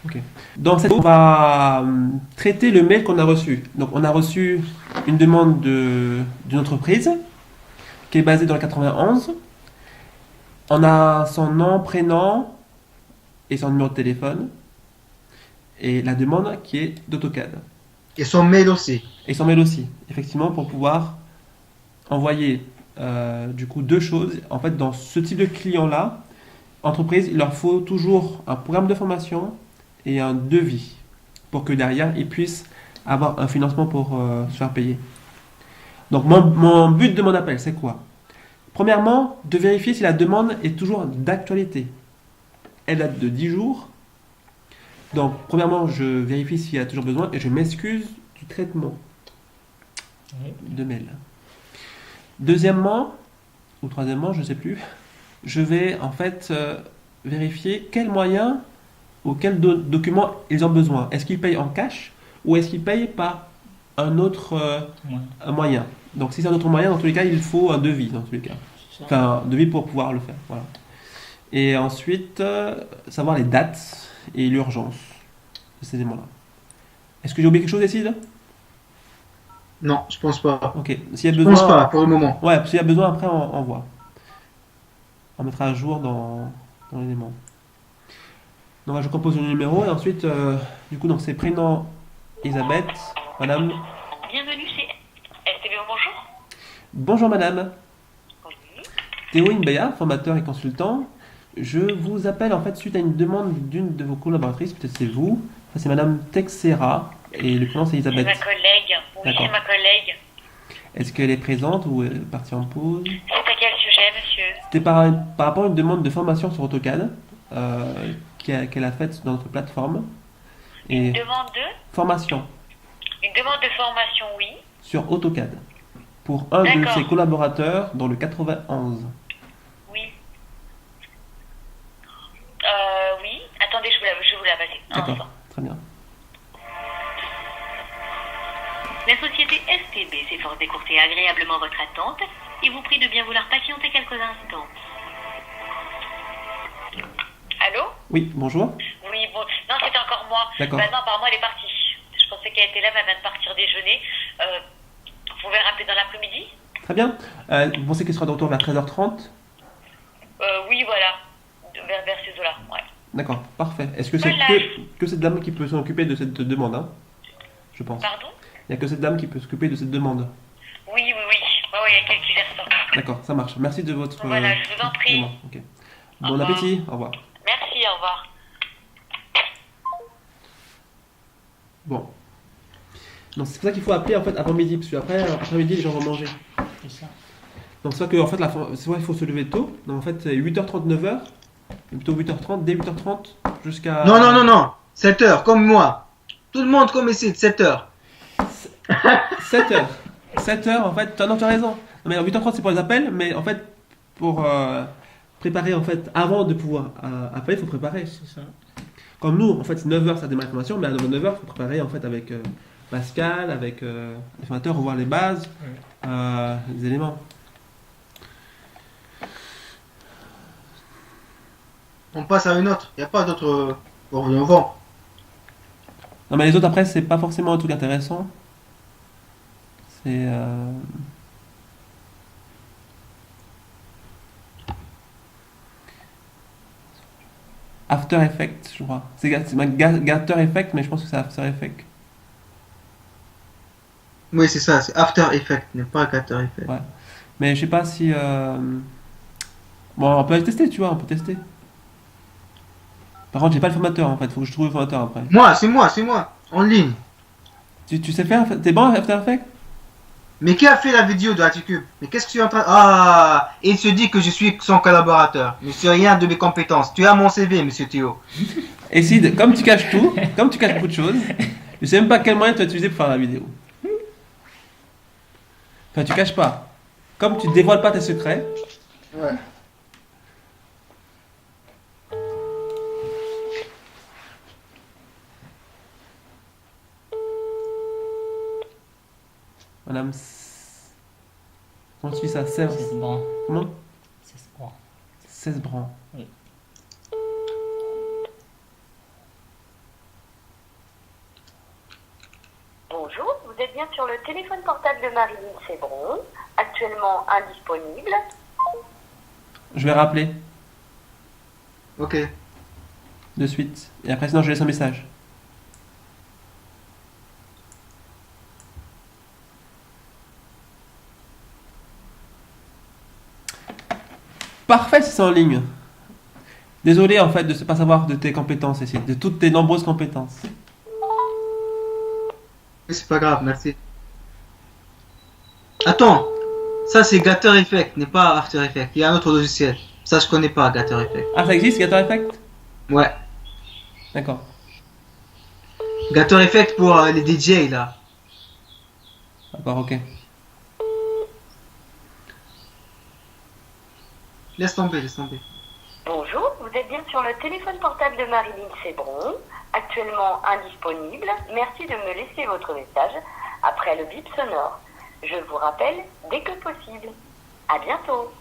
Ok. Dans cette, on va traiter le mail qu'on a reçu. Donc, on a reçu une demande d'une entreprise qui est basée dans le 91. On a son nom, prénom et son numéro de téléphone et la demande qui est d'AutoCAD. Et son mail aussi. Et son mail aussi, effectivement, pour pouvoir envoyer du coup deux choses. En fait, dans ce type de client-là, entreprise, il leur faut toujours un programme de formation et un devis pour que derrière, ils puissent avoir un financement pour se faire payer. Donc, mon but de mon appel, c'est quoi? Premièrement, de vérifier si la demande est toujours d'actualité. Elle date de 10 jours. Donc, premièrement, je vérifie s'il y a toujours besoin et je m'excuse du traitement Oui. de mail. Deuxièmement, ou troisièmement, je ne sais plus, je vais en fait vérifier quels moyens ou quels documents ils ont besoin. Est-ce qu'ils payent en cash ou est-ce qu'ils payent par un autre Ouais. un moyen? Donc si c'est un autre moyen, dans tous les cas, il faut un devis, dans tous les cas. C'est ça. Enfin, un devis pour pouvoir le faire. Voilà. Et ensuite, savoir les dates et l'urgence de ces éléments-là. Est-ce que j'ai oublié quelque chose, Décide? Non, je pense pas. Ok. S'il y a Je pense besoin, pas pour le moment. ouais, s'il y a besoin, après, on voit. On mettra à jour dans l'élément. Donc, je compose le numéro et ensuite, du coup, donc c'est prénom Elisabeth, madame. Bienvenue chez STV. Bonjour. Bonjour madame, Oui. Théo Inbeya, formateur et consultant. Je vous appelle en fait suite à une demande d'une de vos collaboratrices, peut-être c'est vous. Ça, c'est madame Texera et le prénom c'est C'est Elisabeth. ma collègue. Oui, D'accord. c'est ma collègue. Est-ce qu'elle est présente ou elle est partie en pause? C'est à quel sujet, monsieur? C'était par rapport à une demande de formation sur AutoCAD qu'elle a faite dans notre plateforme. Une Et demande de formation Une demande de formation, oui. sur AutoCAD pour un de ses D'accord. collaborateurs dans le 91. Oui. Oui. Attendez, je vous la passer. Un D'accord, instant. très bien. La société STB s'efforce d'écourter agréablement votre attente et vous prie de bien vouloir patienter quelques instants. Allô? Oui, bonjour. Oui, bon. Non, c'était encore moi. D'accord. Bah non, apparemment, elle est partie. Je pensais qu'elle était là, mais elle vient de partir déjeuner. Vous pouvez rappeler dans l'après-midi? Très bien. Vous pensez qu'il sera de retour vers 13h30? Oui, voilà. Vers ces eaux-là, ouais. D'accord, parfait. Est-ce que c'est Voilà. que cette dame qui peut s'occuper de cette demande, hein? Je pense. Pardon? Il n'y a que cette dame qui peut s'occuper de cette demande. Oui, oui, oui. Ouais, ouais, il y a quelqu'un qui gère ça. D'accord, ça marche. Merci de votre Voilà, je vous en prie. demande. Ok. Au Bon revoir. appétit. Au revoir. Merci, au revoir. Bon. Donc c'est pour ça qu'il faut appeler en fait après-midi, parce qu'après, après-midi, les gens vont manger. C'est ça. Donc c'est vrai que en fait, c'est vrai qu'il faut se lever tôt. Donc en fait, c'est 8h30, 9h. Et plutôt 8h30, dès 8h30 jusqu'à Non, non, non, non. 7 heures, comme moi. Tout le monde comme ici, 7 heures. 7h. 7h en fait. Non, tu as raison. Non, mais 8h30 c'est pour les appels, mais en fait, pour préparer en fait, avant de pouvoir appeler, il faut préparer. C'est ça. Comme nous, en fait, 9h ça démarre l'information, mais à 9h, il faut préparer en fait avec Pascal, avec les formateurs, revoir les bases, Ouais. les éléments. On passe à une autre. Il n'y a pas d'autre. Bon, on vend. Non, mais les autres après, c'est pas forcément un truc intéressant. C'est. After Effects, je crois. C'est After Effects, mais je pense que c'est After Effects. Oui, c'est ça. C'est After Effect, n'est pas After Effect. Ouais. Mais je sais pas si. Bon, on peut tester, tu vois, on peut tester. Par contre, j'ai pas le formateur en fait, faut que je trouve le formateur après. Moi, c'est moi, c'est moi. En ligne. Tu sais faire? T'es bon à After Effects? Mais qui a fait la vidéo de Atticube? Mais qu'est-ce que tu es en train... Ah, il se dit que je suis son collaborateur. Je ne sais rien de mes compétences. Tu as mon CV, monsieur Théo. Et si, comme tu caches tout, comme tu caches beaucoup de choses, je sais même pas quel moyen tu as utilisé pour faire la vidéo. Enfin, tu caches pas. Comme tu dévoiles pas tes secrets, Ouais. madame. Comment tu dis ça? 16. C'est bon. Comment? C'est bon. 16 brans. Oui. Bonjour, vous êtes bien sur le téléphone portable de Marilyn Sébron, actuellement indisponible. Je vais rappeler Ok. de suite. Et après, sinon, je laisse un message. Parfait si c'est en ligne. Désolé en fait de ne pas savoir de tes compétences ici, de toutes tes nombreuses compétences. Mais c'est pas grave, merci. Attends, ça c'est Gator Effect, n'est pas After Effects. Il y a un autre logiciel. Ça je connais pas, Gator Effect. Ah, ça existe, Gator Effect? Ouais. D'accord. Gator Effect pour les DJ là. D'accord, ok. Laisse tomber, laisse tomber. Bonjour, vous êtes bien sur le téléphone portable de Marilyn Sébron, actuellement indisponible. Merci de me laisser votre message après le bip sonore. Je vous rappelle dès que possible. À bientôt.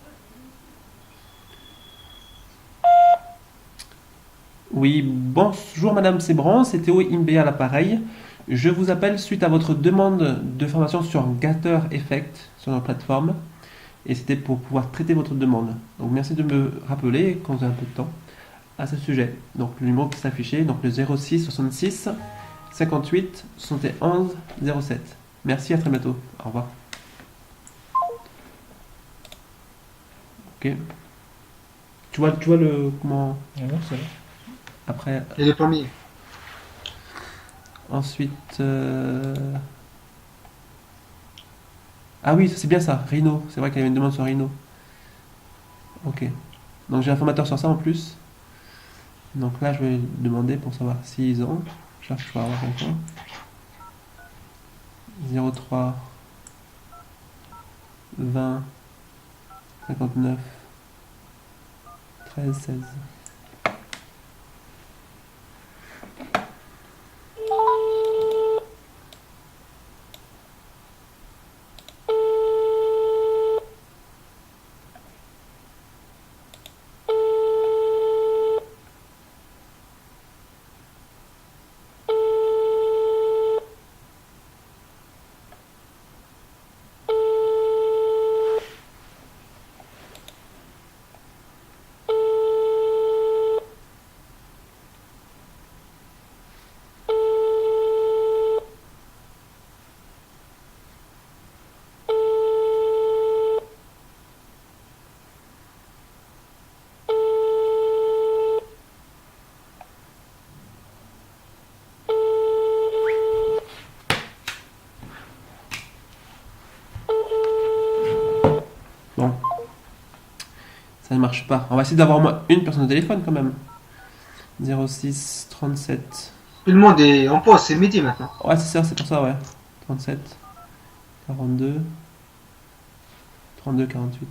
Oui, bonjour Madame Sébran, c'est Théo Imbé à l'appareil. Je vous appelle suite à votre demande de formation sur Gator Effect sur notre plateforme. Et c'était pour pouvoir traiter votre demande. Donc merci de me rappeler quand vous avez un peu de temps à ce sujet. Donc le numéro qui s'affichait, donc le 06 66 58 71 07. Merci, à très bientôt. Au revoir. Ok. Tu vois le comment Ah bon, c'est bon. après Et le premier. ensuite ah oui, c'est bien ça, Rhino. C'est vrai qu'il y avait une demande sur Rhino. Ok. Donc j'ai un formateur sur ça en plus. Donc là, je vais demander pour savoir s'ils ont. Je cherche pour avoir encore. 03 20 59 13 16. Bon, ça ne marche pas. On va essayer d'avoir au moins une personne au téléphone quand même. 06 37. Tout le monde est en pause, c'est midi maintenant. Ouais, c'est ça, c'est pour ça, ouais. 37 42 32 48.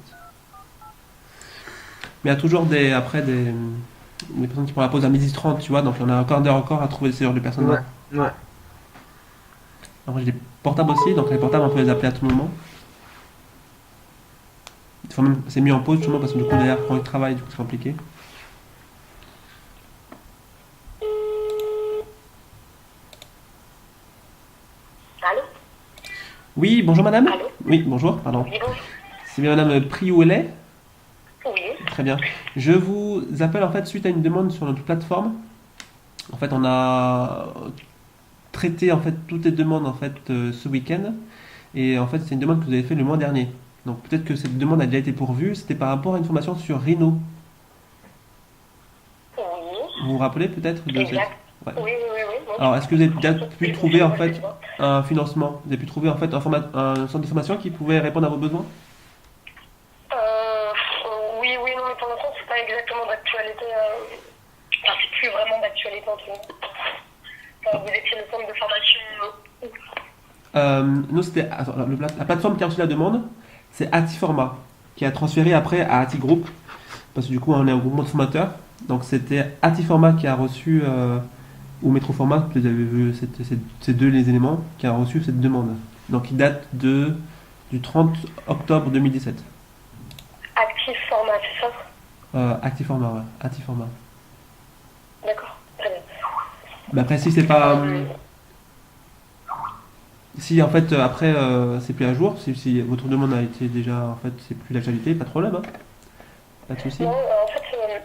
Mais il y a toujours des personnes qui prennent la pause à 12h30, tu vois, donc on a un quart d'heure encore à trouver ce genre de personnes. Ouais, ouais. Après, j'ai des portables aussi, donc les portables, on peut les appeler à tout moment. Des fois même, c'est mis en pause justement parce que du coup, derrière, quand ils travaillent, du coup, c'est compliqué. Allô? Oui, bonjour madame. Allô? Oui, bonjour, pardon. Oui, bonjour. C'est bien madame Prioulet. Oui. Très bien. Je vous appelle en fait suite à une demande sur notre plateforme. En fait, on a traité en fait toutes les demandes en fait ce week-end. Et en fait, c'est une demande que vous avez fait le mois dernier. Donc peut-être que cette demande a déjà été pourvue. C'était par rapport à une formation sur Rhino. Oui. Vous vous rappelez peut-être de cette... Exact. Ouais. Oui, oui, oui, oui. Alors, est-ce que vous avez déjà pu trouver en fait un financement? Vous avez pu trouver en fait un centre de formation qui pouvait répondre à vos besoins? Oui, oui, non, mais pour l'instant, c'est pas exactement d'actualité. Enfin, c'est plus vraiment d'actualité en tout cas. Vous étiez le centre de formation où? Nous, c'était attends, la plateforme qui a reçu la demande, c'est Atiforma, qui a transféré après à Atigroup, parce que du coup, on est un groupement de formateurs. Donc, c'était Atiforma qui a reçu, ou Métroforma, vous avez vu, c'est deux les éléments, qui a reçu cette demande. Donc, il date du 30 octobre 2017. Active Format, c'est ça? Actiforma, ouais, Atiforma. D'accord, très bien. Mais après, si c'est pas. Si en fait après c'est plus à jour, si votre demande a été déjà en fait c'est plus d'actualité, pas de problème, hein. Pas de souci. Non, en fait,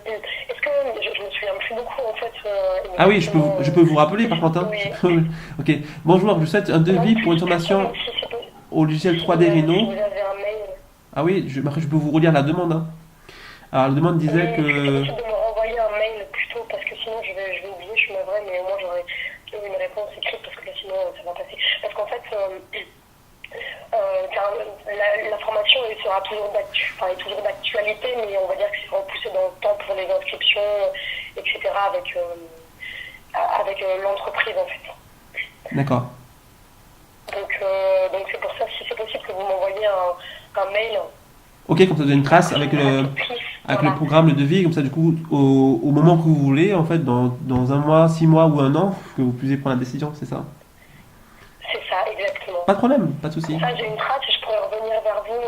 est-ce que je me souviens plus beaucoup en fait. Ah oui, je peux vous rappeler par contre, hein. Oui. Ok. Bonjour, je souhaite un devis pour une formation Si c'est possible, au logiciel si 3D vous Rhino. avez un mail. Ah oui, je peux vous relire la demande, hein. Alors la demande disait Oui, est-ce que c'est que... possible de me renvoyer un mail plutôt parce que sinon je vais oublier, je suis navrée, mais au moins j'aurai une réponse écrite parce que là sinon ça va passer. Parce qu'en fait, car la formation elle sera toujours est toujours d'actualité, mais on va dire que c'est repoussé dans le temps pour les inscriptions, etc. avec l'entreprise en fait. D'accord. Donc c'est pour ça, si c'est possible que vous m'envoyiez un mail. Ok, comme ça vous avez une trace avec le Voilà. programme, le devis, comme ça du coup au moment que vous voulez, en fait dans un mois, 6 mois ou un an, que vous puissiez prendre la décision, c'est ça? C'est ça, exactement. Pas de problème, pas de souci. Ça, j'ai une trace et je pourrais revenir vers vous.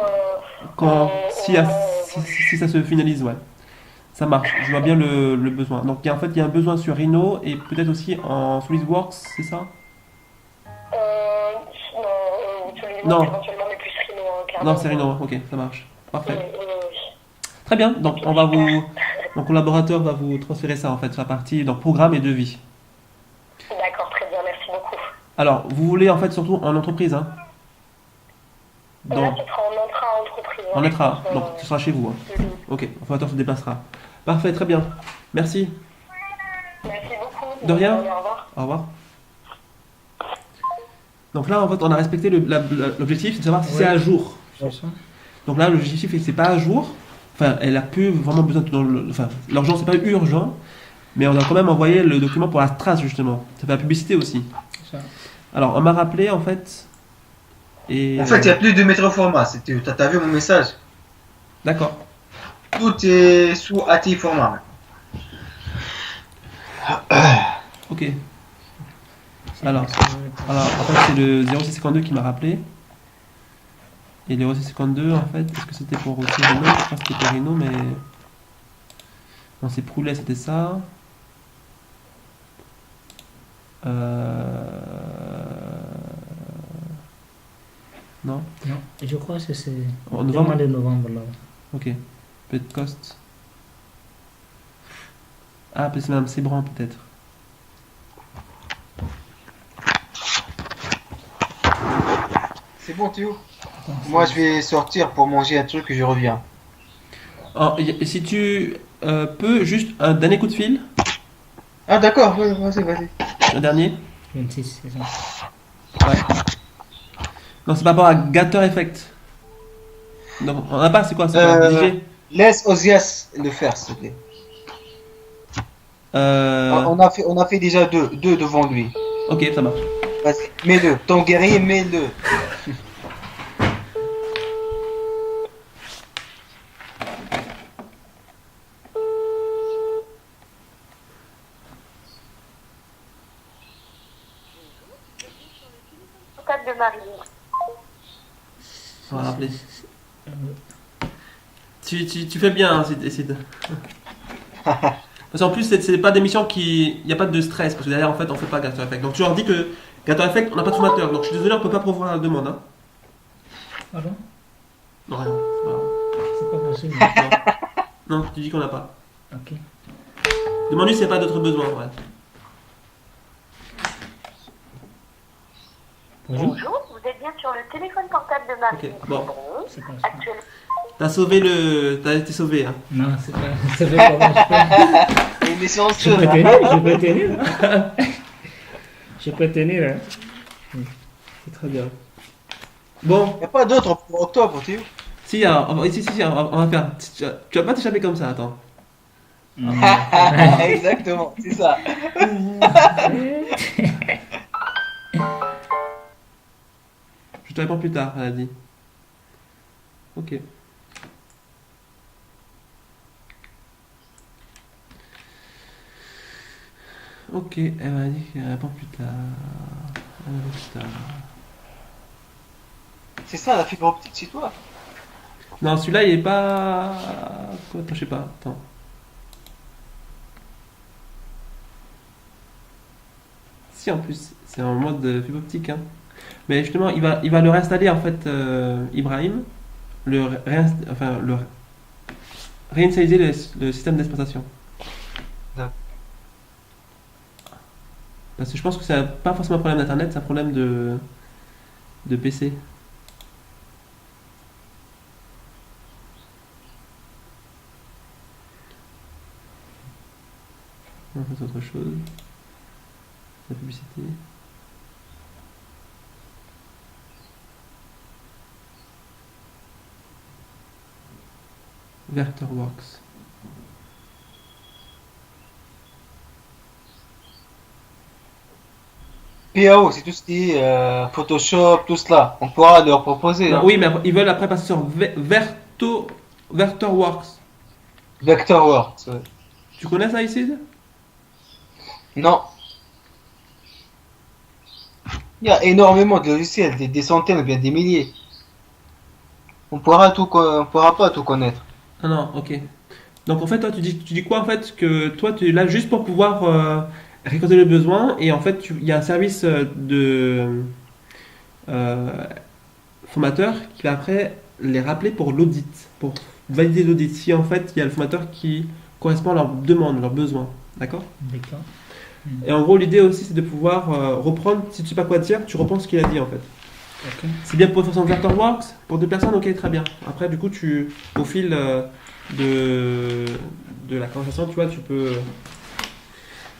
Quand, si, au moment où si ça se finalise, ouais. Ça marche, je vois bien le besoin. Donc en fait il y a un besoin sur Rhino et peut-être aussi en SolidWorks, c'est ça? non, celui-là, Non. éventuellement, mais plus Rhino, hein, clairement. Non, c'est Rhino, ok, ça marche. Parfait. Oui. Très bien, donc mon collaborateur va vous transférer ça en fait, sur la partie donc programme et devis. D'accord, très bien, merci beaucoup. Alors, vous voulez en fait surtout en entreprise, hein? Là, Donc, ce sera en intra-entreprise. en je ETRA, pense, donc ce sera chez vous, hein. mhm. Ok, le formateur se déplacera. Parfait, très bien. Merci. Merci beaucoup. De rien. Au revoir. Au revoir. Donc là, en fait, on a respecté l'objectif, c'est de savoir si c'est Ouais. à jour. C'est ça. Donc là, l'objectif est que c'est pas à jour. Enfin, elle a plus vraiment besoin de... Enfin, l'urgence, c'est pas urgent. Mais on a quand même envoyé le document pour la trace, justement. Ça fait la publicité aussi. C'est ça. Alors, on m'a rappelé, en fait... Et... En fait, il n'y a plus de métro format. T'as vu mon message? D'accord. Tout est sous ATI format. Ok. Alors, en fait, c'est le 0652 qui m'a rappelé. Et le 0652, en fait, est-ce que c'était pour aussi Rhino? Je crois que c'était pour Rhino, mais... Non, c'est Proulet, c'était ça. Non? Non, je crois que c'est En le mois novembre? de novembre là. Ok. Peut-être Cost. Ah, peut-être c'est Madame Sebran, peut-être. C'est bon, Théo? Moi, je vais sortir pour manger un truc et je reviens. Et si tu peux, juste un dernier coup de fil. Ah, d'accord, ouais, vas-y. Un dernier. 26, c'est ça. Ouais. Non, c'est par rapport à Gator Effect. Donc, on n'a pas, c'est quoi? C'est quoi? DJ? Laisse Osias le faire, s'il te plaît. On a fait déjà deux devant lui. Ok, ça marche. Vas-y, mets-le. Ton guerrier, mets-le. Portable de Marie. On va rappeler. Tu fais bien, hein, Sid. Parce qu'en plus, c'est pas des missions qui. Il n'y a pas de stress, parce que derrière, en fait, on fait pas Gator Effect. Donc tu leur dis que Gator Effect, on n'a pas de formateur. Donc je suis désolé, on peut pas pourvoir la demande. Hein. Pardon? Non, rien. C'est pas grave. C'est pas possible. Non, tu dis qu'on n'a pas. Ok. Demande-lui s'il n'y a pas d'autres besoins. Ouais. Bonjour. Bonjour, vous êtes bien sur le téléphone portable de Marie. Ok, bon. C'est pas ça. Actuellement, T'as sauvé le. T'as été sauvé. Hein. Non, c'est pas. C'est pas comment je peux. Il est sur Je peux tenir, je peux tenir. Je peux tenir. Hein. C'est très bien. Bon, Il n'y a pas d'autre pour octobre, Théo. si, alors, on va faire. Tu vas pas t'échapper comme ça, attends. Exactement, c'est ça. Je te réponds plus tard, elle a dit. Ok. Ok, elle m'a dit qu'elle répond plus tard. Elle répond plus tard. C'est ça la fibre optique chez toi. Non, celui-là, il est pas. Quoi, attends, je sais pas. Attends. Si, en plus, c'est en mode fibre optique. Hein. Mais justement, il va le réinstaller en fait, Ibrahim, le réinitialiser le système d'exploitation. D'accord. Parce que je pense que c'est pas forcément un problème d'internet, c'est un problème de PC. On va faire autre chose. La publicité. Vectorworks. PAO, c'est tout ce qui est Photoshop, tout cela. On pourra leur proposer. Non, Hein. oui, mais ils veulent après passer sur Vectorworks. Vectorworks. Ouais. Tu connais ça ici? Non. Il y a énormément de logiciels, des centaines ou bien des milliers. On pourra pas tout connaître. Ah non, ok. Donc en fait, toi, tu dis quoi en fait? Que toi, tu es là juste pour pouvoir récolter le besoin et en fait, il y a un service de euh, formateur qui va après les rappeler pour l'audit, pour valider l'audit. Si en fait, il y a le formateur qui correspond à leurs demandes, leurs besoins. D'accord? D'accord. Et en gros, l'idée aussi, c'est de pouvoir reprendre, si tu sais pas quoi dire, tu reprends ce qu'il a dit en fait. Ok. C'est bien pour une façon Vectorworks, pour 2 personnes, ok, très bien. Après, du coup, au fil de la conversation, tu vois, tu peux.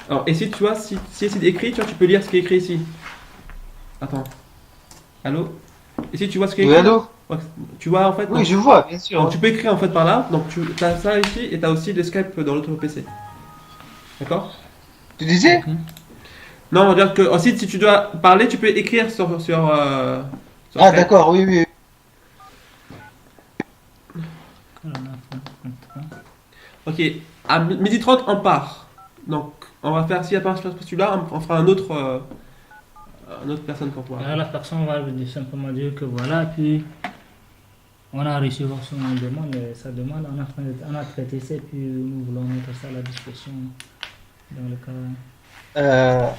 Alors, et si tu vois, si c'est écrit, tu vois, tu peux lire ce qui est écrit ici. Attends. Allô? Et si tu vois ce qui est Oui, écrit? allô? Ouais, tu vois en fait. Oui, donc, je vois, bien sûr. donc, tu peux écrire en fait par là. Donc tu as ça ici et tu as aussi le Skype dans l'autre PC. D'accord? Tu disais? Ok. Non, on va dire que ensuite, si tu dois parler, tu peux écrire sur Ah, Skype. d'accord, oui, oui. Ok, à 12h30, on part. Donc, on va faire, si à part celui-là, on fera un autre personne pour toi. Là, la personne va simplement dire que voilà, puis on a reçu son demande, sa demande, on a traité ça, puis nous voulons mettre ça à la discussion dans le cas.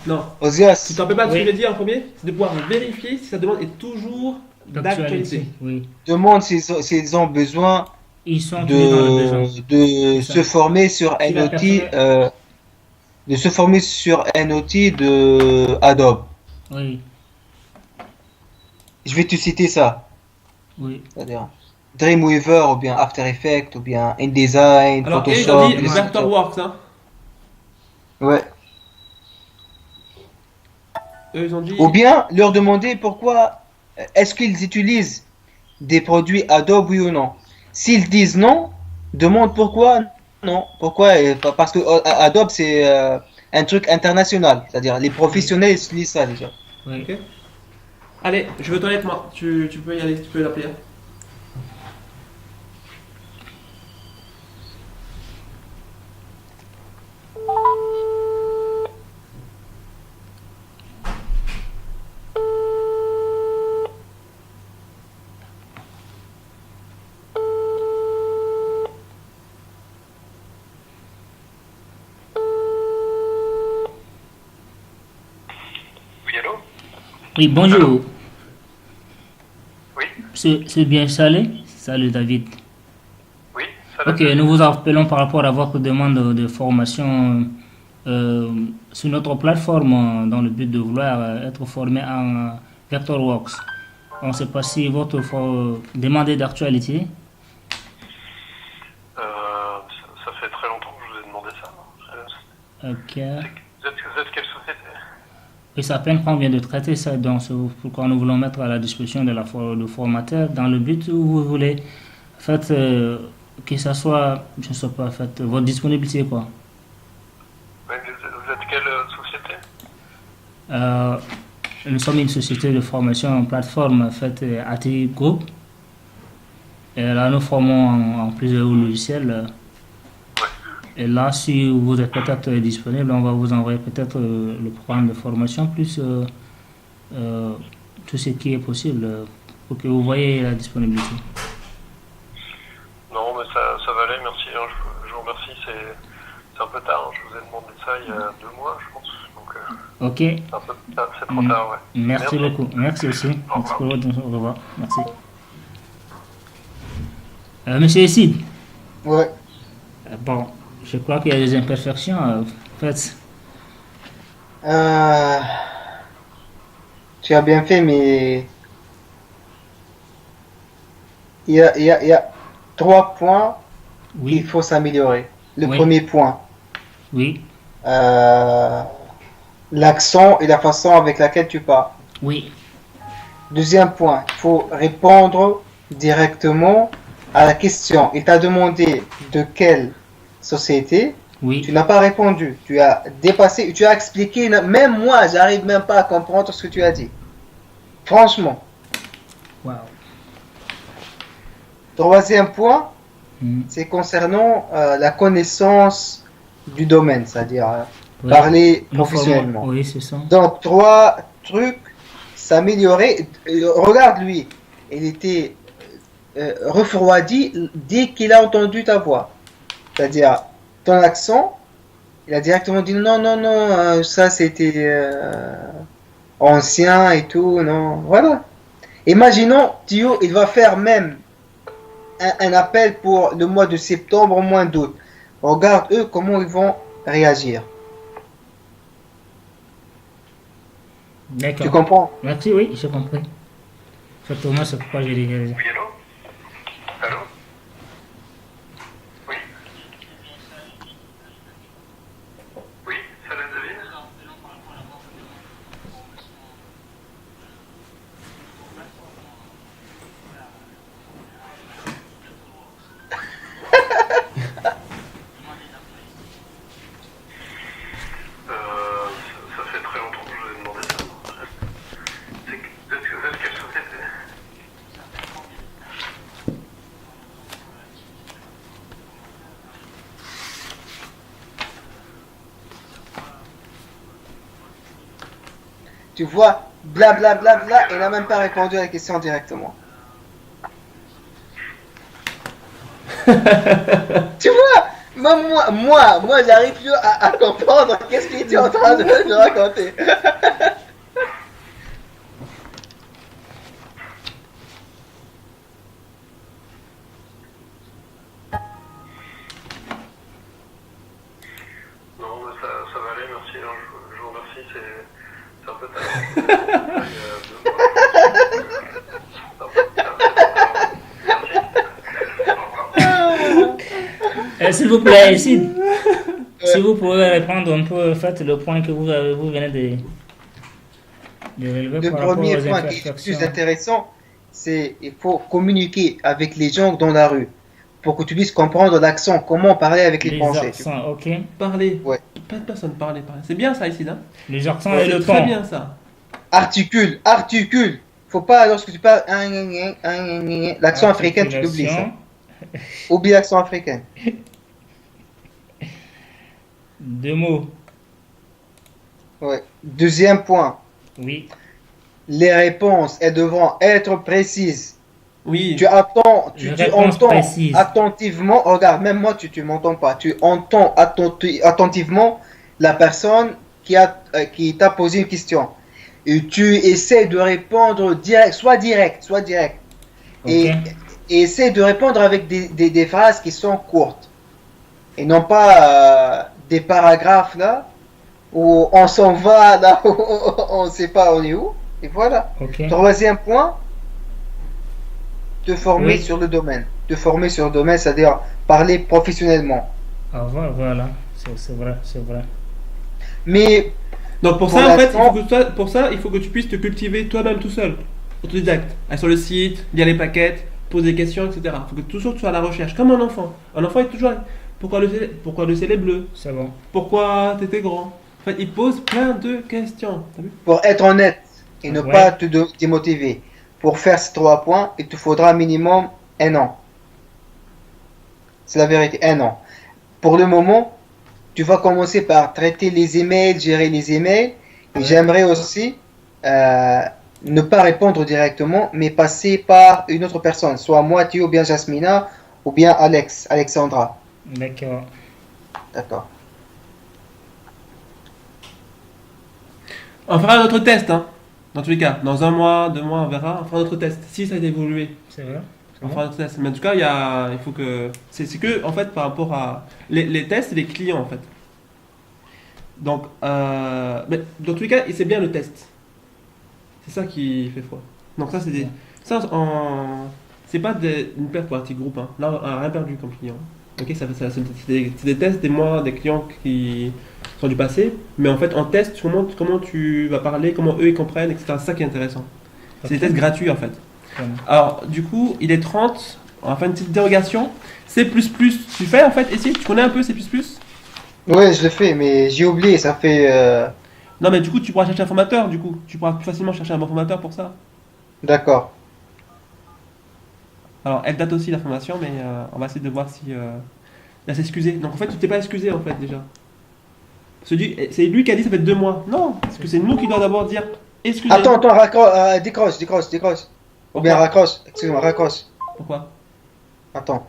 Non, tu Osias, t'en rappelles pas de ce que Oui. j'ai dit en premier? C'est de pouvoir vérifier si sa demande est toujours d'actualité. Oui. demande s'ils ont besoin Ils sont toujours dans le besoin. de Ça. se former sur Si un la outil, personne- de se former sur un outil de Adobe. Oui, Je vais te citer ça. oui. C'est-à-dire Dreamweaver ou bien After Effects ou bien InDesign, Alors, ils Photoshop. ont dit Illustrator. Vectorworks, hein. Ouais. Eux, ils ont dit. Ou bien leur demander pourquoi est-ce qu'ils utilisent des produits Adobe, oui ou non. S'ils disent non, demande pourquoi non. Pourquoi? Parce que Adobe c'est un truc international, c'est-à-dire les professionnels utilisent ça déjà. Oui. Ok. Allez, je veux t'en moi. Tu peux y aller, tu peux l'appeler. Oui, allô? Oui, bonjour. Oui, C'est bien Salé? Salut David. oui, ça Ok, nous vous appelons par rapport à votre demande de formation sur notre plateforme dans le but de vouloir être formé en Vectorworks. On ne sait pas si votre demande est d'actualité. ça fait très longtemps que je vous ai demandé ça. Ok. Vous êtes quelle société? Et c'est à peine qu'on vient de traiter ça, donc c'est pourquoi nous voulons mettre à la disposition de le formateur dans le but où vous voulez, en fait, que ça soit, je ne sais pas, en fait, votre disponibilité, quoi. Vous êtes quelle société? Nous sommes une société de formation en plateforme, en fait, ATI Group. Et là, nous formons en plusieurs logiciels. Et là, si vous êtes peut-être disponible, on va vous envoyer peut-être le programme de formation plus tout ce qui est possible pour que vous voyez la disponibilité. Non, mais ça va aller, merci. Hein, je vous remercie. C'est un peu tard. Hein, je vous ai demandé ça il y a 2 mois, je pense. Donc, Ok. C'est trop tard, ouais. Merci beaucoup. Merci aussi. Merci pour votre au revoir. Merci. Monsieur Essid, Ouais. bon, je crois qu'il y a des imperfections. En fait, Euh, Tu as bien fait, mais il y a 3 points qu'il oui, faut s'améliorer. Le Oui. premier point, oui, euh, l'accent et la façon avec laquelle tu parles. oui, Deuxième point, il faut répondre directement à la question. Il t'a demandé de quelle société. Tu oui. n'as pas répondu. Tu as dépassé, tu as expliqué. Même moi, j'arrive même pas à comprendre ce que tu as dit. Franchement. Wow. Troisième point, Hmm. c'est concernant la connaissance du domaine, c'est-à-dire Oui. parler Nous professionnellement. formons- Oui, c'est ça. Donc, 3 trucs, s'améliorer. Regarde lui, il était refroidi dès qu'il a entendu ta voix. C'est-à-dire, ton accent, il a directement dit non, non, non, ça c'était ancien et tout, non. Voilà. Imaginons, Thio, il va faire même un appel pour le mois de septembre au mois d'août. Regarde eux comment ils vont réagir. Tu D'accord. comprends? Merci, oui, j'ai compris. Effectivement, c'est pourquoi j'ai dit. Oui, allô? Allô? Oui? Oui, Salah David? Ça fait très longtemps que je vous ai demandé ça. Vous êtes quelle société? Tu vois, blablabla, bla, bla, bla, il n'a même pas répondu à la question directement. Tu vois, moi, j'arrive plus à comprendre qu'est-ce qu'il était en train de raconter. Non, mais ça va aller, merci. Hein, je vous remercie, c'est un peu tard. Il y a 2 mois. C'est un peu tard. Merci. Au revoir. S'il vous plaît, Sid, si vous pouvez répondre un peu, faites le point que vous venez de relever Le par rapport premier aux point qui est le imperfections. plus intéressant, c'est qu'il faut communiquer avec les gens dans la rue pour que tu puisses comprendre l'accent, comment parler avec les Les Français. accents, ok. Parler. Ouais. Pas de personne parler. C'est bien ça ici, hein? Les accents Ouais, et le C'est très ton. bien ça. Articule. Faut pas, lorsque tu parles, l'accent africain, tu l'oublies ça. Articulation. Oublie l'accent africain. 2 mots. Ouais. Deuxième point, Oui. les réponses, elles devront être précises. Oui. Tu attends, Une tu réponse entends précise. attentivement. Regarde, même moi, tu m'entends pas. Tu entends attentivement la personne qui t'a posé une question. Et tu essaies de répondre direct, soit direct. Et, Ok. et essaie de répondre avec des phrases qui sont courtes. Et non pas des paragraphes là, où on s'en va là, où on ne sait pas on est où. Et voilà. Ok. Troisième point, te former Oui. sur le domaine. Te former sur le domaine, c'est-à-dire parler professionnellement. Ah, voilà. C'est vrai, c'est vrai. Mais Donc pour Pour ça, en fait, l'instant- il faut que tu puisses te cultiver toi-même tout seul, autodidacte. Aller sur le site, lire les paquettes, poser des questions, etc. Il faut que toujours tu sois à la recherche, comme un enfant. Un enfant est toujours pourquoi le ciel est bleu? C'est bon. Pourquoi t'étais grand? En fait, il pose plein de questions. T'as vu? pour être honnête et ne Ouais. pas te démotiver, pour faire ces 3 points, il te faudra minimum 1 an. C'est la vérité, 1 an. Pour le moment, tu vas commencer par traiter les emails, gérer les emails. Et j'aimerais aussi ne pas répondre directement, mais passer par une autre personne, soit moi, Thio, ou bien Jasmina, ou bien Alexandra. D'accord. D'accord. On fera un autre test, hein. Dans tous les cas, dans 1 mois, 2 mois, on verra. On fera un autre test. Si ça a évolué, C'est vrai. on fera un autre test. Mais en tout cas, il faut que. C'est que, en fait, par rapport à. Les tests et les clients, en fait. Donc, mais dans tous les cas, c'est bien le test. C'est ça qui fait foi. Donc, ça, c'est des. Ça, c'est pas une perte pour un petit groupe. Hein. Là, on n'a rien perdu comme client. Ok, c'est des tests des mois, des clients qui sont du passé. Mais en fait, en test, comment tu vas parler, comment eux ils comprennent, etc. C'est ça qui est intéressant. C'est des tests gratuits en fait. Vraiment. Alors, du coup, il est 30. On va faire une petite dérogation. C++, tu fais en fait, et si tu connais un peu C++? Ouais, je le fais, mais j'ai oublié, ça fait... Non, mais du coup, tu pourras chercher un formateur, du coup. Tu pourras plus facilement chercher un bon formateur pour ça. D'accord. Alors, elle date aussi la formation, mais on va essayer de voir si... Là, c'est excusé. Donc, en fait, tu t'es pas excusé, en fait, déjà. C'est lui qui a dit ça fait 2 mois. Non, parce que c'est nous qui doit d'abord dire excusez. Attends, décroche. Ou bien raccroche, excuse-moi, raccroche. Pourquoi? Attends.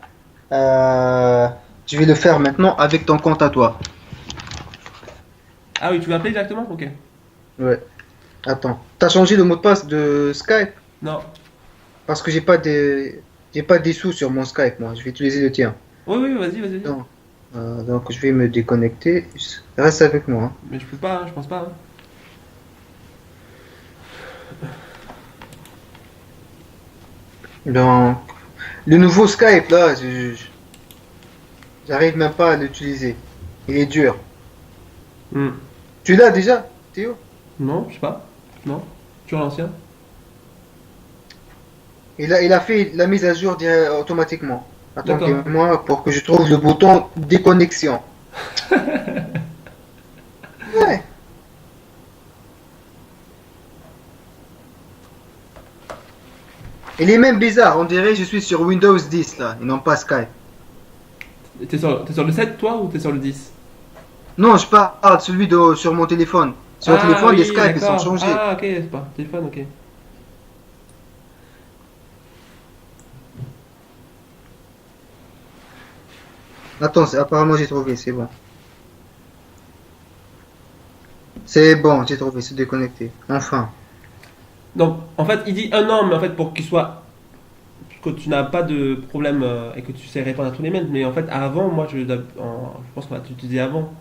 Je vais le faire maintenant avec ton compte à toi. Ah oui, tu veux appeler directement? Ok. Ouais. Attends. T'as changé le mot de passe de Skype? Non. Parce que j'ai pas des sous sur mon Skype, moi. Je vais utiliser le tien. Oui, vas-y. Non. Donc je vais me déconnecter. Reste avec moi. Hein. Mais je peux pas, je pense pas. Hein. Donc, le nouveau Skype là, j'arrive même pas à l'utiliser. Il est dur. Hmm. Tu l'as déjà, Théo? Non, je sais pas. Non. Tu as l'ancien? Il a fait la mise à jour automatiquement. D'accord. Attendez-moi pour que je trouve le bouton déconnexion. Ouais. Il est même bizarre, on dirait que je suis sur Windows 10 là, et non pas Skype. T'es sur le 7 toi ou t'es sur le 10? Non, je parle de celui sur mon téléphone. Sur le téléphone, les Skype ils sont d'accord. changés. Ah, ok, c'est pas. Téléphone, ok. Attends, apparemment j'ai trouvé, c'est bon. C'est bon, j'ai trouvé, c'est déconnecté. Enfin. Donc, en fait, il dit 1 an, mais en fait, pour qu'il soit. Que tu n'as pas de problème et que tu sais répondre à tous les mails. Mais en fait, avant, moi, je pense qu'on va t'utiliser avant.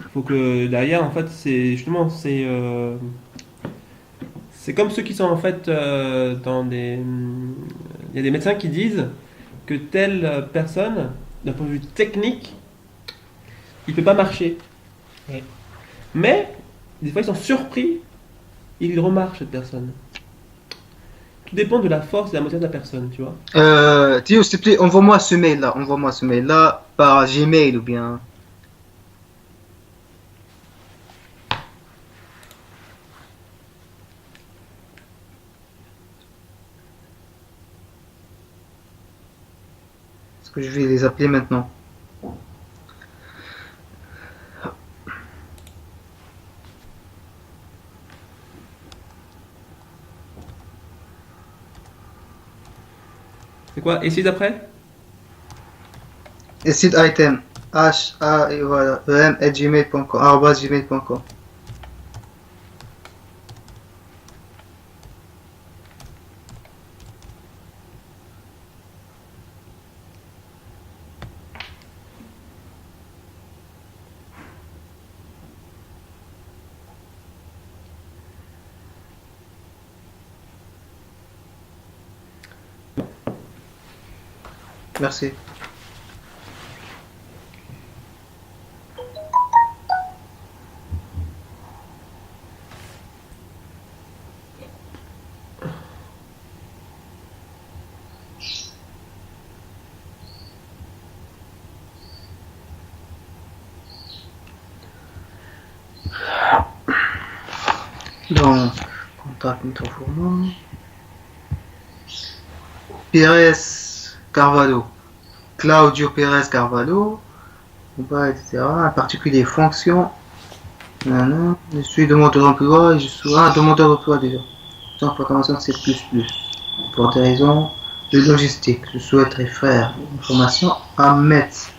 Il faut que derrière, en fait, c'est justement, c'est comme ceux qui sont en fait dans des. Il y a des médecins qui disent que telle personne, d'un point de vue technique, il peut pas marcher. Oui. Mais, des fois, ils sont surpris, ils remarquent cette personne. Tout dépend de la force et de la motivation de la personne, tu vois. Théo, s'il te plaît, envoie-moi ce mail-là par Gmail ou bien. Est-ce que je vais les appeler maintenant? C'est quoi? Et si d'après? Et site item. H-A et voilà. em@gmail.com. arobase gmail.com. Merci. Donc, contact microphone. Pérez Carvalho. Claudio Pérez Carvalho. Etc. Un particulier fonction. Non, je suis demandeur d'emploi et je suis un demandeur d'emploi déjà. Sans programmation C++. Pour des raisons de logistique, je souhaiterais faire une formation à Metz.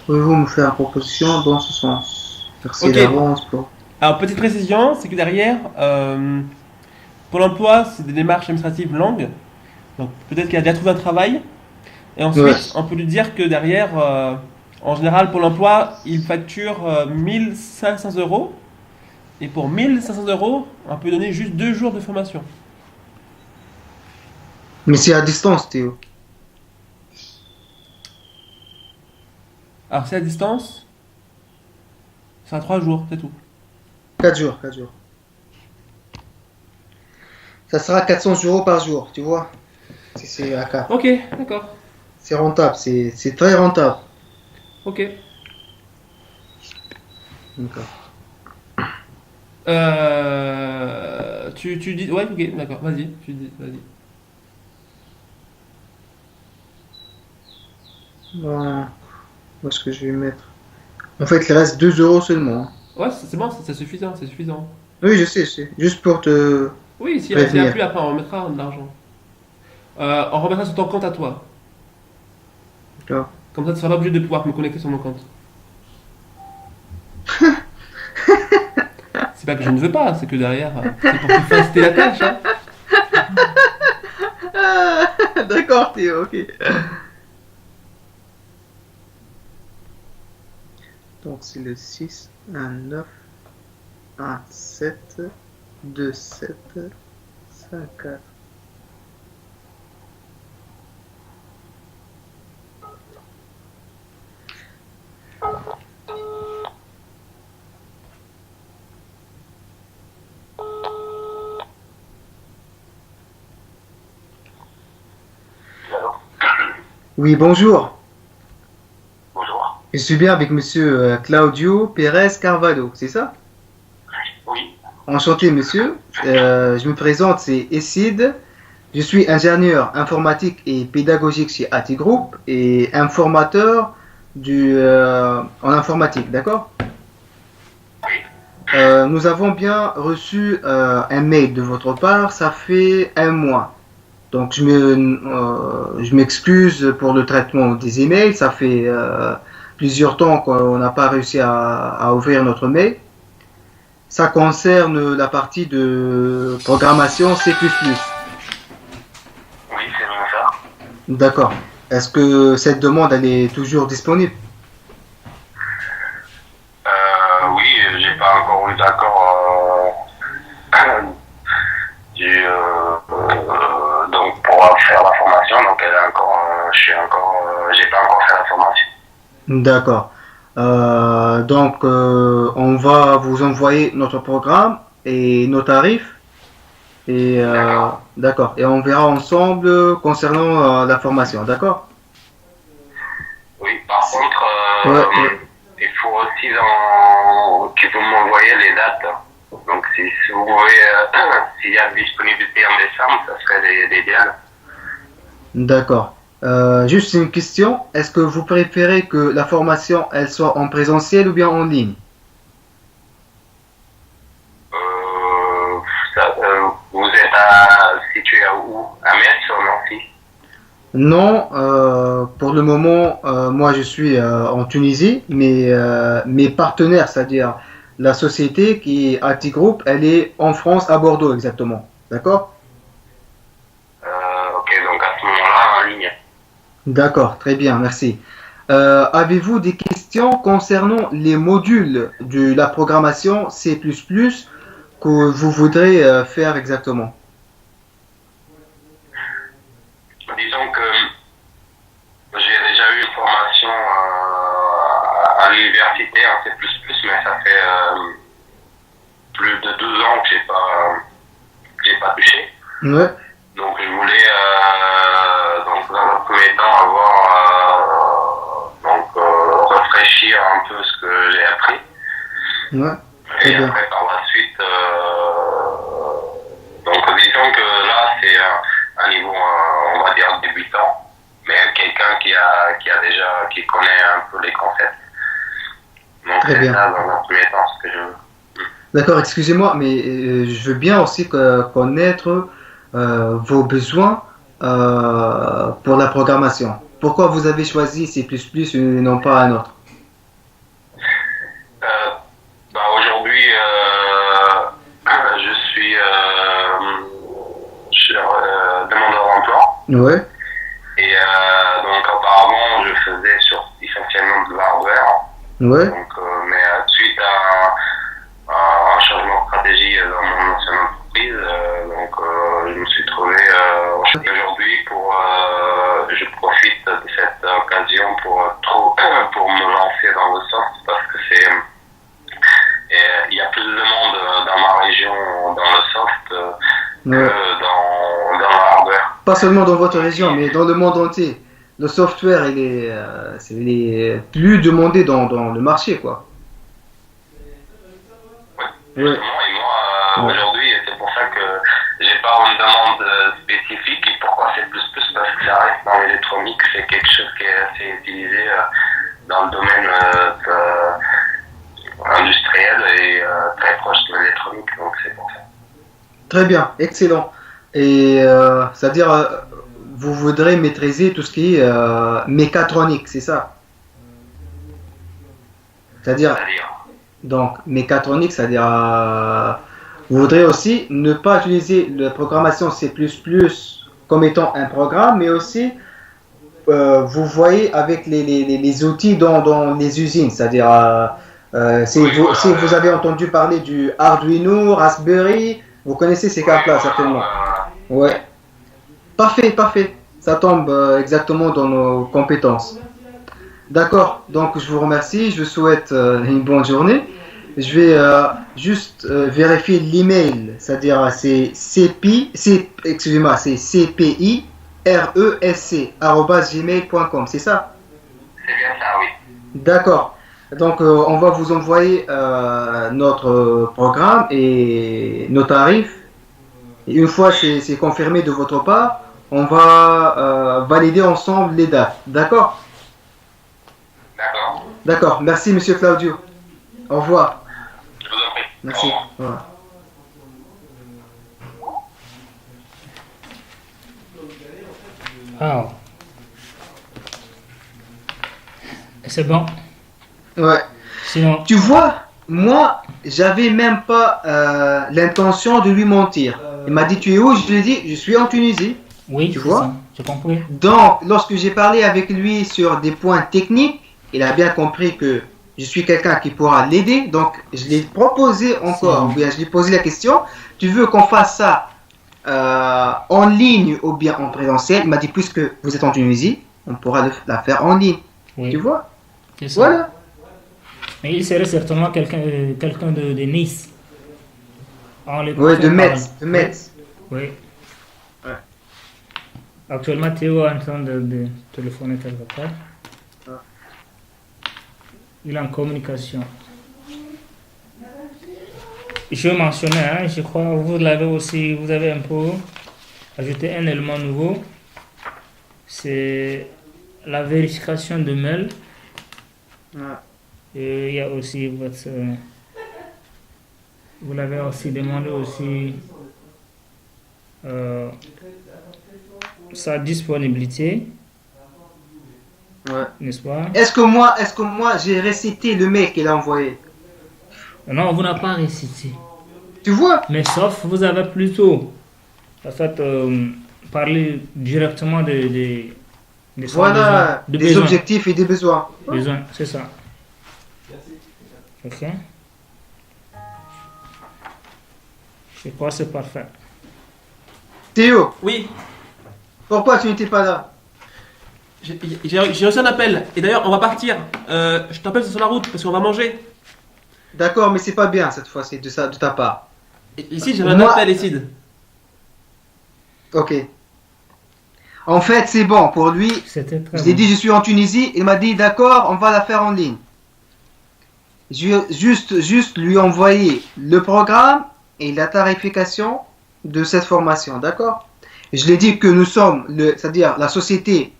Pouvez-vous me faire une proposition dans ce sens? Merci Ok. d'avance pour. Alors, petite précision, c'est que derrière, Pôle emploi, c'est des démarches administratives longues. Donc, peut-être qu'il a déjà trouvé un travail. Et Ouais. ensuite, on peut lui dire que derrière, en général, Pôle emploi, il facture 1500 euros. Et pour 1500 euros, on peut donner juste 2 jours de formation. Mais c'est à distance, Théo. Alors, c'est à distance, c'est à 3 jours, c'est tout. 4 jours, 4 jours. Ça sera 400 euros par jour, tu vois. Si c'est à 4. Ok, d'accord. C'est rentable, c'est très rentable. Ok. D'accord. Tu dis. Ouais, ok, d'accord, vas-y. Tu dis, vas-y. Voilà. Où est-ce que je vais mettre? En fait, il reste 2 euros seulement, hein. Ouais, c'est bon, c'est suffisant, c'est suffisant. Oui, je sais, c'est juste pour te Oui, s'il y a prévenir. plus, après, on remettra de l'argent. On remettra sur ton compte à toi. D'accord. Comme ça, tu seras pas obligé de pouvoir me connecter sur mon compte. C'est pas que je ne veux pas, c'est que derrière, c'est pour te faciliter la tâche. Hein. D'accord, Théo, ok. Donc c'est le 6, 1, 9, 1, 7, 2, 7, 5, 4. Allô? Oui, bonjour. Bonjour. Je suis bien avec monsieur Claudio Pérez Carvalho, c'est ça? Oui. Enchanté, monsieur. Je me présente, c'est Esside. Je suis ingénieur informatique et pédagogique chez AT Group et informateur en informatique, d'accord? Nous avons bien reçu un mail de votre part, ça fait un mois. Donc je m'excuse pour le traitement des emails, ça fait plusieurs temps qu'on n'a pas réussi à ouvrir notre mail. Ça concerne la partie de programmation C++. Oui, c'est bien ça. D'accord. Est-ce que cette demande elle est toujours disponible? Oui, j'ai pas encore eu d'accord donc pour faire la formation, donc elle est encore, j'ai pas encore fait la formation. D'accord. Donc on va vous envoyer notre programme et nos tarifs. Et d'accord. Et on verra ensemble concernant la formation. D'accord? Oui, par contre, Ouais. il faut aussi que vous m'envoyez les dates. Donc si vous pouvez, s'il y a disponibilité en décembre, ça serait l'idéal. D'accord. Juste une question. Est-ce que vous préférez que la formation elle soit en présentiel ou bien en ligne? Vous êtes situé à où? À Metz ou Nancy? Non, pour le moment, moi je suis en Tunisie, mais mes partenaires, c'est-à-dire la société qui est AT Group, elle est en France, à Bordeaux exactement. D'accord? Ok, donc à ce moment-là, en ligne. D'accord, très bien, merci. Avez-vous des questions concernant les modules de la programmation C++ que vous voudrez faire exactement? Disons que j'ai déjà eu une formation à l'université en C++, mais ça fait plus de 12 ans que j'ai pas touché. Ouais, Donc je voulais donc dans le premier temps avoir rafraîchir un peu ce que j'ai appris. ouais, très Et bien. après par la suite donc disons que là c'est un niveau on va dire débutant, mais quelqu'un qui connaît un peu les concepts. Donc Très c'est bien. ça dans un premier temps ce que je veux. D'accord, excusez-moi, mais je veux bien aussi connaître vos besoins pour la programmation. Pourquoi vous avez choisi C++ et non pas un autre? Aujourd'hui Ouais. Et donc auparavant, je faisais essentiellement de l'hardware. Ouais. Donc, mais suite à un changement de stratégie dans mon ancienne entreprise, je me suis trouvé aujourd'hui je profite de cette occasion pour me lancer dans le soft parce que il y a plus de monde dans ma région dans le soft que dans le hardware. Pas seulement dans votre région, mais dans le monde entier. Le software, il est plus demandé dans le marché, quoi. Oui, justement, et moi, aujourd'hui, c'est pour ça que j'ai pas une demande spécifique. Et pourquoi C++? Parce que ça reste dans l'électronique, c'est quelque chose qui est assez utilisé dans le domaine industriel et très proche de l'électronique, donc c'est pour ça. Très bien, excellent. Et c'est-à-dire, vous voudrez maîtriser tout ce qui est mécatronique, c'est ça? C'est-à-dire, donc, mécatronique, c'est-à-dire, vous voudrez aussi ne pas utiliser la programmation C++ comme étant un programme, mais aussi, vous voyez avec les outils dans les usines, c'est-à-dire, si vous avez entendu parler du Arduino, Raspberry, vous connaissez ces cartes-là, certainement. Ouais. Parfait, parfait. Ça tombe exactement dans nos compétences. D'accord, donc je vous remercie, je vous souhaite une bonne journée. Je vais juste vérifier l'email, c'est-à-dire c'est cpiresc@gmail.com, c'est ça? C'est bien ça, oui. D'accord. Donc on va vous envoyer notre programme et nos tarifs. Et une fois c'est confirmé de votre part, on va valider ensemble les dates. D'accord? D'accord. D'accord. Merci, Monsieur Claudio. Au revoir. Je vous en prie. Merci. Au revoir. Ah. C'est bon. Ouais. Sinon, Tu vois, moi, j'avais même pas l'intention de lui mentir. Il m'a dit, tu es où? Je lui ai dit, je suis en Tunisie. oui, Tu c'est vois? ça, j'ai compris. Donc, lorsque j'ai parlé avec lui sur des points techniques, il a bien compris que je suis quelqu'un qui pourra l'aider. Donc, je l'ai proposé encore, ou bien je lui ai posé la question, tu veux qu'on fasse ça en ligne ou bien en présentiel? Il m'a dit, puisque vous êtes en Tunisie, on pourra la faire en ligne. Oui, Tu vois? c'est ça. Voilà. Mais il serait certainement quelqu'un de Nice. On les Oui, de confirme Metz. par- De Metz. Oui. Ouais. Actuellement, Théo est en train de téléphoner quelque part. Ouais. Il est en communication. Je mentionnais, hein, je crois, vous l'avez aussi, vous avez un peu ajouté un élément nouveau. C'est la vérification de mail. Ouais. Et il y a aussi votre... vous l'avez aussi demandé aussi sa disponibilité, Ouais. n'est-ce pas? Est-ce que moi j'ai récité le mail qu'il a envoyé? Non, vous n'avez pas récité. Tu vois? Mais sauf, vous avez plutôt en fait, parlé directement de son Voilà, besoin, de des besoin. objectifs et des besoins. Besoin, c'est ça. Ok. Je crois que c'est parfait. Théo, Oui, pourquoi tu n'étais pas là? j'ai reçu un appel. Et d'ailleurs, on va partir. Je t'appelle sur la route parce qu'on va manger. D'accord, mais c'est pas bien cette fois-ci de ta part. Et ici, j'ai un Moi- appel, Icide. Ok. En fait, c'est bon pour lui. C'était très Je lui ai bon. dit, je suis en Tunisie. Il m'a dit, d'accord, on va la faire en ligne. Je vais juste lui envoyer le programme et la tarification de cette formation, d'accord? Je lui ai dit que nous sommes, c'est-à-dire la société,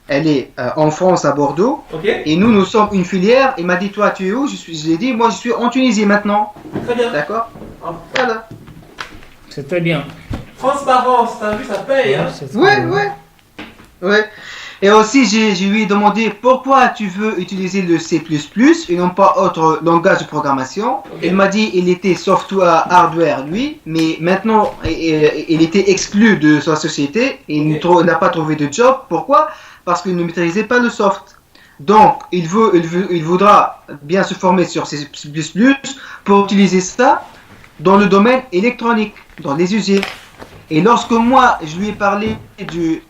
elle est en France, à Bordeaux, Ok. et nous sommes une filière. Il m'a dit, toi, tu es où? Je lui ai dit, moi, je suis en Tunisie maintenant, Très bien. d'accord? Voilà. C'était bien. Transparence, t'as vu, ça paye, hein. C'est très Ouais, bien. ouais. Ouais. Et aussi, je lui ai demandé pourquoi tu veux utiliser le C++ et non pas autre langage de programmation. Il m'a dit il était software, hardware, lui, mais maintenant, il était exclu de sa société. Il n'a pas trouvé de job. Pourquoi? Parce qu'il ne maîtrisait pas le soft. Donc, il voudra bien se former sur C++ pour utiliser ça dans le domaine électronique, dans les usines. Et lorsque moi, je lui ai parlé du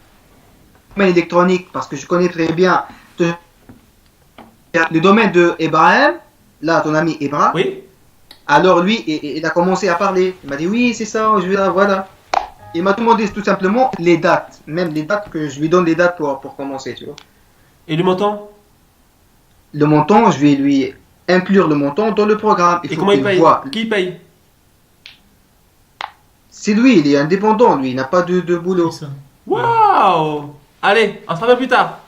domaine électronique, parce que je connais très bien le domaine de Ibrahim, là, ton ami Ibrahim, Oui. alors lui, il a commencé à parler. Il m'a dit, oui, c'est ça, je vais là, voilà. Il m'a demandé tout simplement les dates, même les dates que je lui donne les dates pour commencer, tu vois. Et le montant? Le montant, je vais lui inclure le montant dans le programme. Et comment il paye? Qui paye? C'est lui, il est indépendant, lui, il n'a pas de boulot. C'est ça. Waouh! Allez, on se revoit plus tard.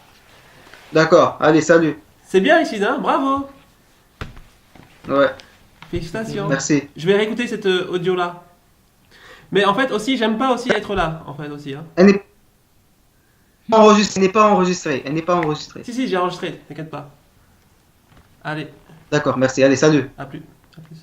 D'accord, allez, salut. C'est bien, Richid, hein? Bravo! Ouais, Félicitations. merci. Je vais réécouter cette audio-là. Mais en fait, aussi, j'aime pas aussi être là, en fait, aussi. Hein. Elle n'est pas enregistrée, elle n'est pas enregistrée, elle n'est pas enregistrée. Si, j'ai enregistré, t'inquiète pas. Allez, D'accord, merci, allez, salut. à plus. À plus.